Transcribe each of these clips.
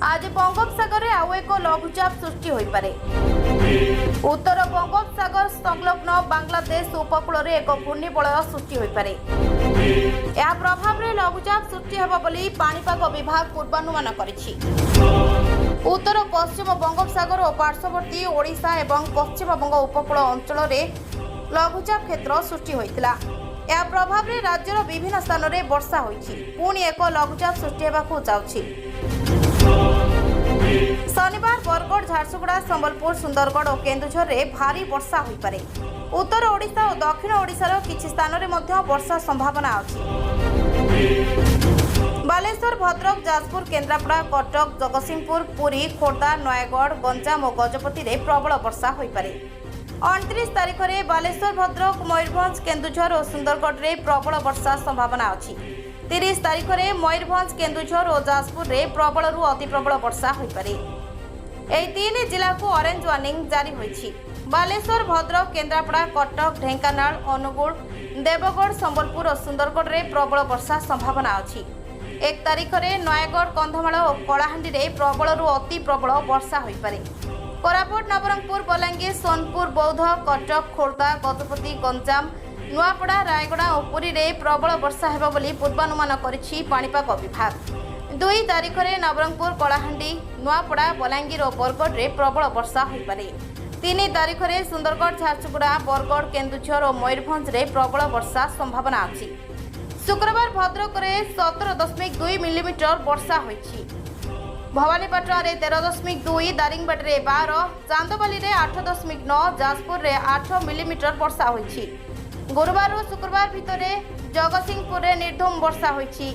आज बंगोपसागर में आउ एक लघुचाप सृष्टि हो पारे। उत्तर बंगोपसागर संलग्न बांग्लादेश उपकूल में एक घूर्णिबलय सृष्टि हो पारे। यह प्रभाव में लघुचाप सृष्टि होगा बोली पाणीपाग विभाग पूर्वानुमान करिछि। उत्तर पश्चिम बंगोपसागर और पार्श्ववर्ती ओडिशा एवं पश्चिम बंग उपकूल अंचल में लघुचाप क्षेत्र सृष्टि होइतिला। यह प्रभाव में राज्यर विभिन्न स्थान में वर्षा होइछि। पुणी एक लघुचाप सृष्टि होगाकू जाउछि। शनिवार बरगढ़, झारसुगुड़ा, संबलपुर, सुंदरगढ़ और केन्दुझर में भारी वर्षा हो पारे। उत्तर ओडिशा और दक्षिण ओडिशार किछि स्थान में मध्य वर्षा संभावना अछि। बालेश्वर, भद्रक, जाजपुर, केन्द्रापड़ा, कटक, जगतसिंहपुर, पुरी, खोर्धा, नयगढ़, गंजाम और गजपति में प्रबल वर्षा हो पारे। 29 तारीख में बालेश्वर, भद्रक, मयूरभंज, केन्दुझर और सुंदरगढ़ में प्रबल वर्षा संभावना अछि। 30 तारीख में मयूरभंज, केन्दुझर और जाजपुर में प्रबल अति प्रबल वर्षा हो पारे। यह 3 जिला को ऑरेंज वार्निंग जारी होइछि। बालेश्वर, भद्रक, केन्द्रापड़ा, कटक, ढेंकानाल, अनुगुल, देवगढ़, संबलपुर और सुंदरगढ़ में प्रबल वर्षा संभावना अछि। 1 तारीख में नयगढ़, कंधमाल और कलाहांडी में प्रबल अति प्रबल वर्षा हो पारे। कोरापुट, नवरंगपुर, बलांगीर, सोनपुर, बौद्ध, कटक, खोर्धा, गजपति, गंजाम, नुआपड़ा, रायगड़ा और पुरी में प्रबल वर्षा हेबा बोली पूर्वानुमान करिछि पाणीपाग विभाग। 2 तारीख में नवरंगपुर, कलाहांडी, नुआपड़ा, बलांगीर और बरगढ़ में प्रबल वर्षा हो पारे। 3 तारीख में सुंदरगढ़, झारसुगुड़ा, बरगढ़, केन्दुझर और मयूरभंज में प्रबल वर्षा संभावना अछि। शुक्रवार भद्रक में 17.2 मिलीमीटर वर्षा होइछि। भवानीपाटना रे 13.2, दारिंगबाड़ी रे 12, चांदबाली रे 8.9, जाजपुर रे 8 मिलीमीटर वर्षा होइछि। गुरुवार और शुक्रवार भितर जगतसिंहपुर रे निर्धूम वर्षा होइछि।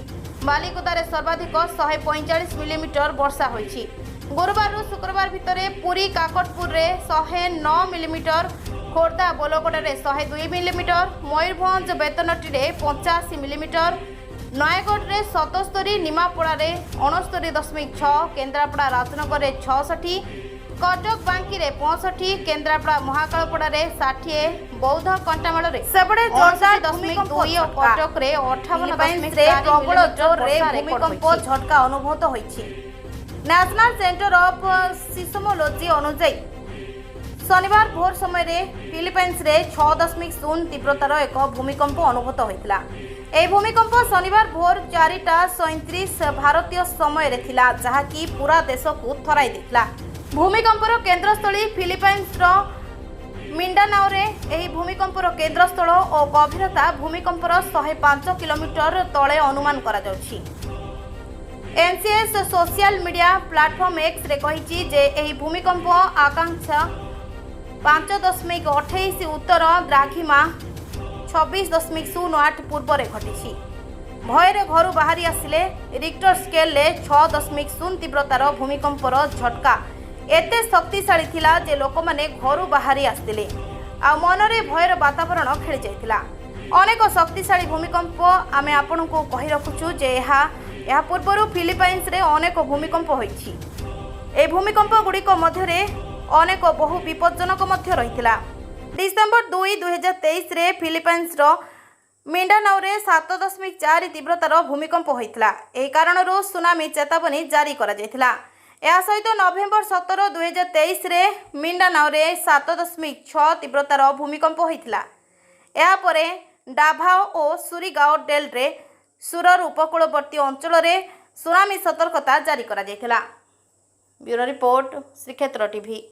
बालिकुदा रे सर्वाधिक 145 मिलीमीटर वर्षा होइछि। गुरुवार और शुक्रवार भितर पुरी, काकटपुर रे 109 मिलीमीटर, खोर्धा, बोलगड़ रे 102 मिलीमीटर, मयूरभंज, बेतनटी रे 85 मिलीमीटर, नयगढ़ रे 77, निमापड़ा रे 69.6, केन्द्रापड़ा, राजनगर रे 66, कटक, बांकी रे 65, केन्द्रापड़ा, महाकालपड़ा रे 60, बौद्ध, कंटामाल रे 67.2 और कटक रे 58.4 प्रबल जोर रे भूमिकंप झटका अनुभूत होइछि। नेशनल सेंटर ऑफ सिस्मोलॉजी अनुसार शनिवार भोर समय रे फिलीपाइंस रे 6.0 तीव्रतार एक भूमिकंप अनुभूत होइतिला। यह भूमिकंप शनिवार भोर 4:37 भारतीय समय रे थिला, जहाँकि पूरा देश को थराई देथिला। भूमिकंपर केन्द्रस्थली फिलीपाइंस मिंडानाओ रे एही भूमिकंपर केन्द्रस्थल और गभीरता भूमिकंपर 105 किलोमीटर तले अनुमान करा जाउछि। NCS social media platform X रे कहिछि जे एही भूमिकंप आकांक्षा 5.28 उत्तर द्राघिमा 26.08 पूर्व रे घटिछि। भୟରେ घरू बाहरी आसिले रिक्टर स्केल ले 6.0 तीव्रतार भूमिकंपर झटका एते शक्तिशाली थिला जे लोक माने घरू बाहरी आसिले आ मनरे भयर वातावरण खेली जाइतिला। अनेक शक्तिशाली भूमिकंप आमे आपन को कहि रखुछु जे यह पूर्व फिलीपाइंस रे अनेक भूमिकंप होइछि। ए भूमिकंप गुड़िक मध्यरे अनेक बहु विपज्जनक मध्य रहितिला। डिसेंबर 2, 2023 रे फिलीपाइंस मिंडानाओ रे 7.4 तीव्रतार भूमिकंप होइतिला। एही कारणरू सुनामी चेतावनी जारी करा जाइतिला। या सहित नवेम्बर 17, 2023 रे मिंडानाओ रे 7.6 तीव्रतार भूमिकंप होइतिला। या परे डाभाओ और सुरीगाओ डेल रे सुरर उपकूलवर्ती अंचल रे सुनामी सतर्कता जारी करा जाइतिला। ब्यूरो रिपोर्ट, श्रीक्षेत्र टीवी।